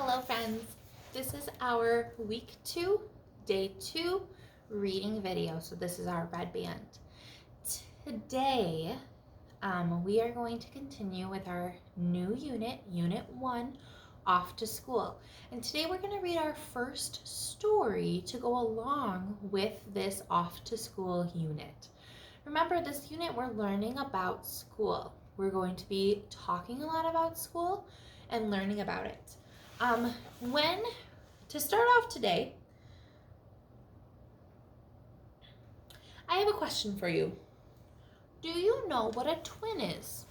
Hello friends, this is our week 2, day 2 reading video. So this is our red band. Today we are going to continue with our new unit, Unit 1, Off to School. And today we're going to read our first story to go along with this Off to School unit. Remember, this unit we're learning about school. We're going to be talking a lot about school and learning about it. To start off today, I have a question for you. Do you know what a twin is?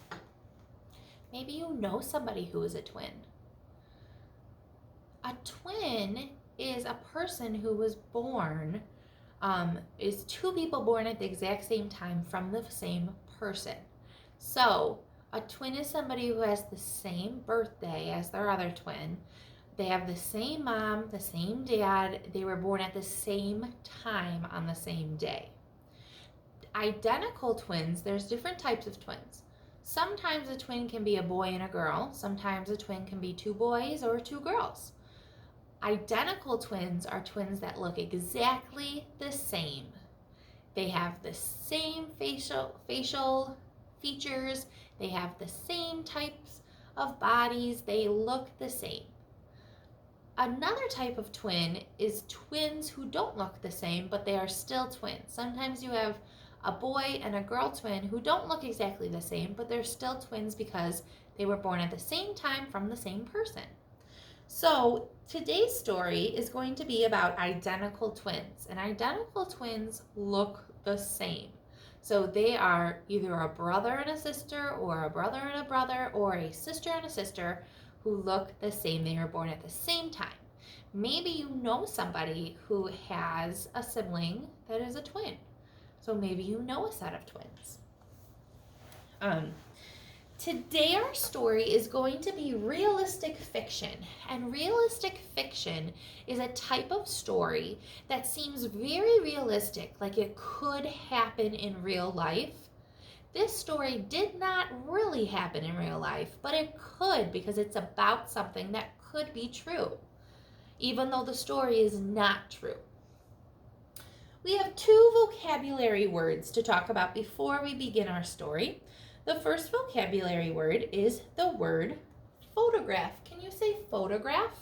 Maybe you know somebody who is a twin. A twin is a person who was born, is two people born at the exact same time from the same person. So a twin is somebody who has the same birthday as their other twin. They have the same mom, the same dad. They were born at the same time on the same day. Identical twins, there's different types of twins. Sometimes a twin can be a boy and a girl. Sometimes a twin can be two boys or two girls. Identical twins are twins that look exactly the same. They have the same facial features. They have the same types of bodies. They look the same. Another type of twin is twins who don't look the same, but they are still twins. Sometimes you have a boy and a girl twin who don't look exactly the same, but they're still twins because they were born at the same time from the same person. So today's story is going to be about identical twins, and identical twins look the same. So they are either a brother and a sister, or a brother and a brother, or a sister and a sister who look the same. They were born at the same time. Maybe you know somebody who has a sibling that is a twin. So maybe you know a set of twins. Today our story is going to be realistic fiction. And realistic fiction is a type of story that seems very realistic, like it could happen in real life. This story did not really happen in real life, but it could, because it's about something that could be true, even though the story is not true. We have 2 vocabulary words to talk about before we begin our story. The first vocabulary word is the word photograph. Can you say photograph?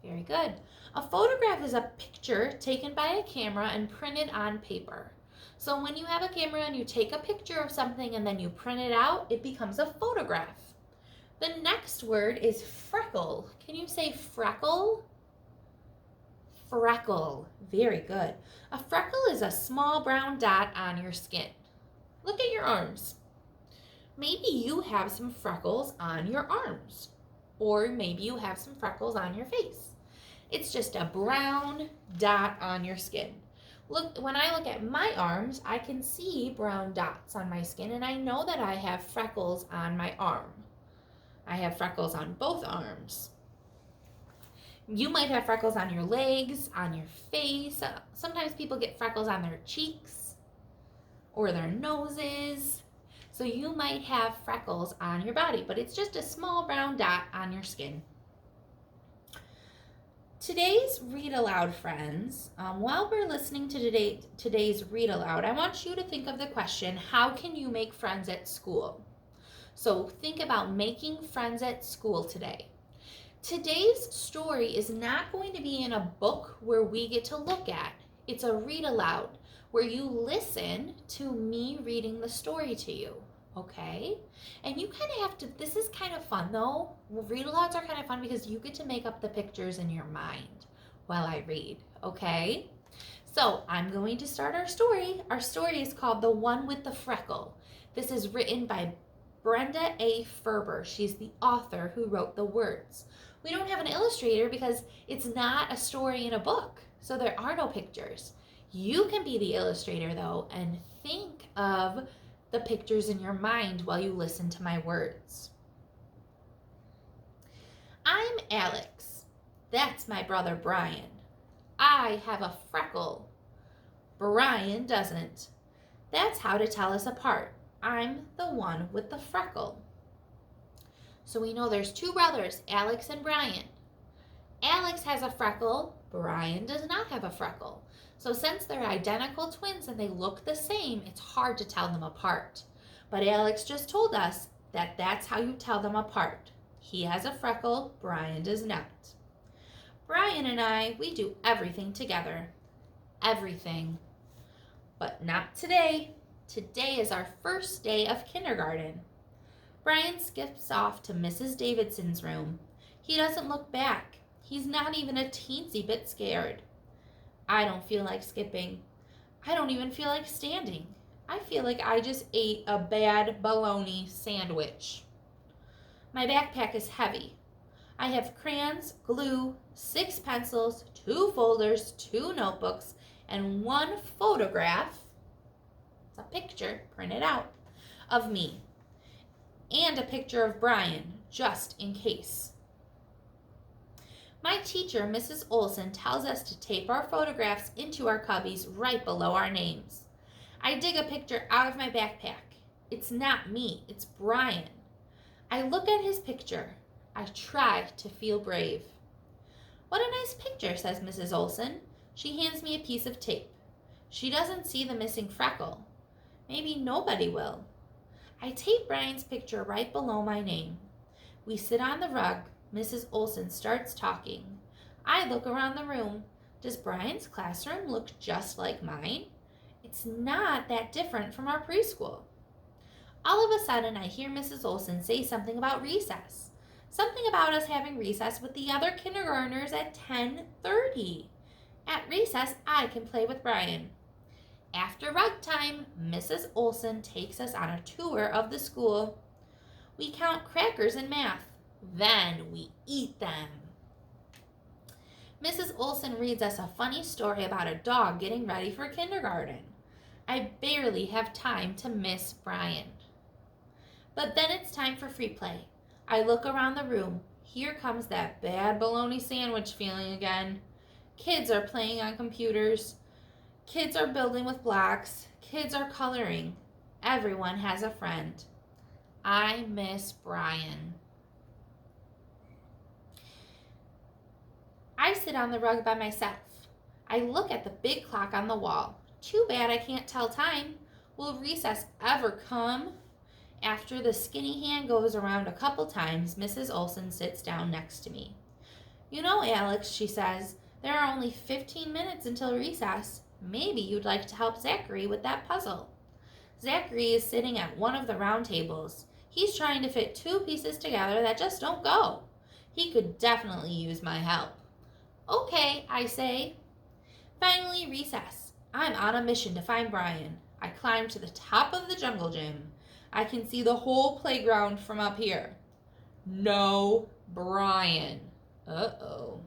Very good. A photograph is a picture taken by a camera and printed on paper. So when you have a camera and you take a picture of something and then you print it out, it becomes a photograph. The next word is freckle. Can you say freckle? Freckle. Very good. A freckle is a small brown dot on your skin. Look at your arms. Maybe you have some freckles on your arms, or maybe you have some freckles on your face. It's just a brown dot on your skin. Look, when I look at my arms, I can see brown dots on my skin, and I know that I have freckles on my arm. I have freckles on both arms. You might have freckles on your legs, on your face. Sometimes people get freckles on their cheeks or their noses. So you might have freckles on your body, but it's just a small brown dot on your skin. Today's read aloud, friends, while we're listening to today's read aloud, I want you to think of the question, how can you make friends at school? So think about making friends at school today. Today's story is not going to be in a book where we get to look at. It's a read aloud where you listen to me reading the story to you, okay? And you kind of have to, this is kind of fun though. Read alouds are kind of fun because you get to make up the pictures in your mind while I read, okay? So I'm going to start our story. Our story is called The One with the Freckle. This is written by Brenda A. Ferber. She's the author who wrote the words. We don't have an illustrator because it's not a story in a book, so there are no pictures. You can be the illustrator though and think of the pictures in your mind while you listen to my words. I'm Alex. That's my brother Brian. I have a freckle. Brian doesn't. That's how to tell us apart. I'm the one with the freckle. So we know there's two brothers, Alex and Brian. Alex has a freckle, Brian does not have a freckle. So since they're identical twins and they look the same, it's hard to tell them apart. But Alex just told us that that's how you tell them apart. He has a freckle, Brian does not. Brian and I, we do everything together. Everything. But not today. Today is our first day of kindergarten. Brian skips off to Mrs. Davidson's room. He doesn't look back. He's not even a teensy bit scared. I don't feel like skipping. I don't even feel like standing. I feel like I just ate a bad bologna sandwich. My backpack is heavy. I have crayons, glue, 6 pencils, 2 folders, 2 notebooks, and 1 photograph. It's a picture printed out of me. And a picture of Brian, just in case. My teacher, Mrs. Olson, tells us to tape our photographs into our cubbies right below our names. I dig a picture out of my backpack. It's not me, it's Brian. I look at his picture. I try to feel brave. What a nice picture, says Mrs. Olson. She hands me a piece of tape. She doesn't see the missing freckle. Maybe nobody will. I tape Brian's picture right below my name. We sit on the rug. Mrs. Olson starts talking. I look around the room. Does Brian's classroom look just like mine? It's not that different from our preschool. All of a sudden, I hear Mrs. Olson say something about recess. Something about us having recess with the other kindergartners at 10:30. At recess, I can play with Brian. After rug time, Mrs. Olson takes us on a tour of the school. We count crackers in math. Then we eat them. Mrs. Olson reads us a funny story about a dog getting ready for kindergarten. I barely have time to miss Brian. But then it's time for free play. I look around the room. Here comes that bad bologna sandwich feeling again. Kids are playing on computers. Kids are building with blocks. Kids are coloring. Everyone has a friend. I miss Brian. I sit on the rug by myself. I look at the big clock on the wall. Too bad I can't tell time. Will recess ever come? After the skinny hand goes around a couple times, Mrs. Olson sits down next to me. You know, Alex, she says, there are only 15 minutes until recess. Maybe you'd like to help Zachary with that puzzle. Zachary is sitting at one of the round tables. He's trying to fit 2 pieces together that just don't go. He could definitely use my help. Okay, I say. Finally, recess. I'm on a mission to find Brian. I climb to the top of the jungle gym. I can see the whole playground from up here. No Brian. Uh-oh.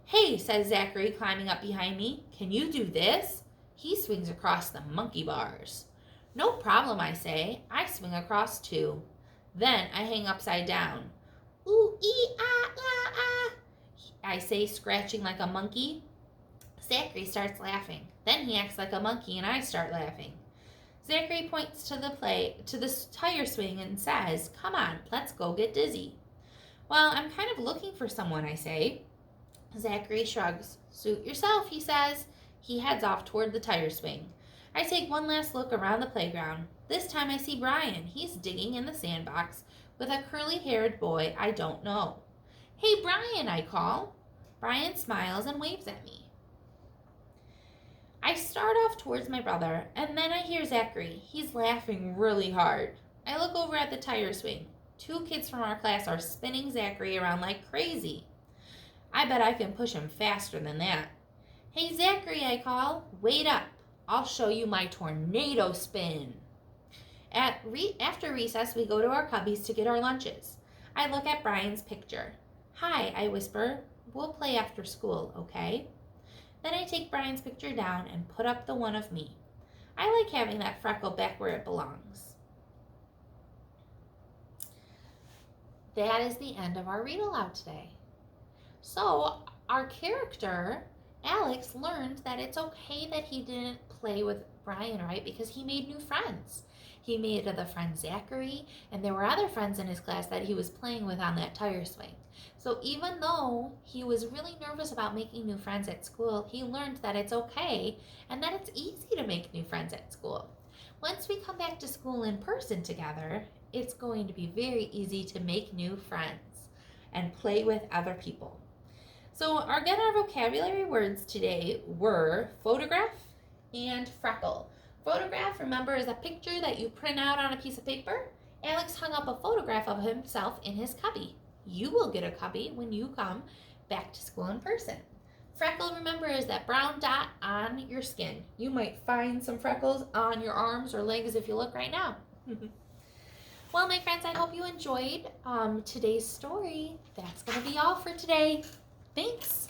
Hey, says Zachary, climbing up behind me. Can you do this? He swings across the monkey bars. No problem, I say. I swing across too. Then I hang upside down. Ooh, ee, ah, ah, ah, I say, scratching like a monkey. Zachary starts laughing. Then he acts like a monkey and I start laughing. Zachary points to the tire swing and says, come on, let's go get dizzy. Well, I'm kind of looking for someone, I say. Zachary shrugs. Suit yourself, he says. He heads off toward the tire swing. I take one last look around the playground. This time I see Brian. He's digging in the sandbox with a curly-haired boy I don't know. Hey, Brian, I call. Brian smiles and waves at me. I start off towards my brother, and then I hear Zachary. He's laughing really hard. I look over at the tire swing. 2 kids from our class are spinning Zachary around like crazy. I bet I can push him faster than that. Hey, Zachary, I call. Wait up. I'll show you my tornado spin. After recess, we go to our cubbies to get our lunches. I look at Brian's picture. Hi, I whisper. We'll play after school, okay? Then I take Brian's picture down and put up the one of me. I like having that freckle back where it belongs. That is the end of our read aloud today. So our character, Alex, learned that it's okay that he didn't play with Brian, right? Because he made new friends. He made the friend Zachary, and there were other friends in his class that he was playing with on that tire swing. So even though he was really nervous about making new friends at school, he learned that it's okay and that it's easy to make new friends at school. Once we come back to school in person together, it's going to be very easy to make new friends and play with other people. So our vocabulary words today were photograph and freckle. Photograph, remember, is a picture that you print out on a piece of paper. Alex hung up a photograph of himself in his cubby. You will get a cubby when you come back to school in person. Freckle, remember, is that brown dot on your skin. You might find some freckles on your arms or legs if you look right now. Well, my friends, I hope you enjoyed today's story. That's going to be all for today. Thanks.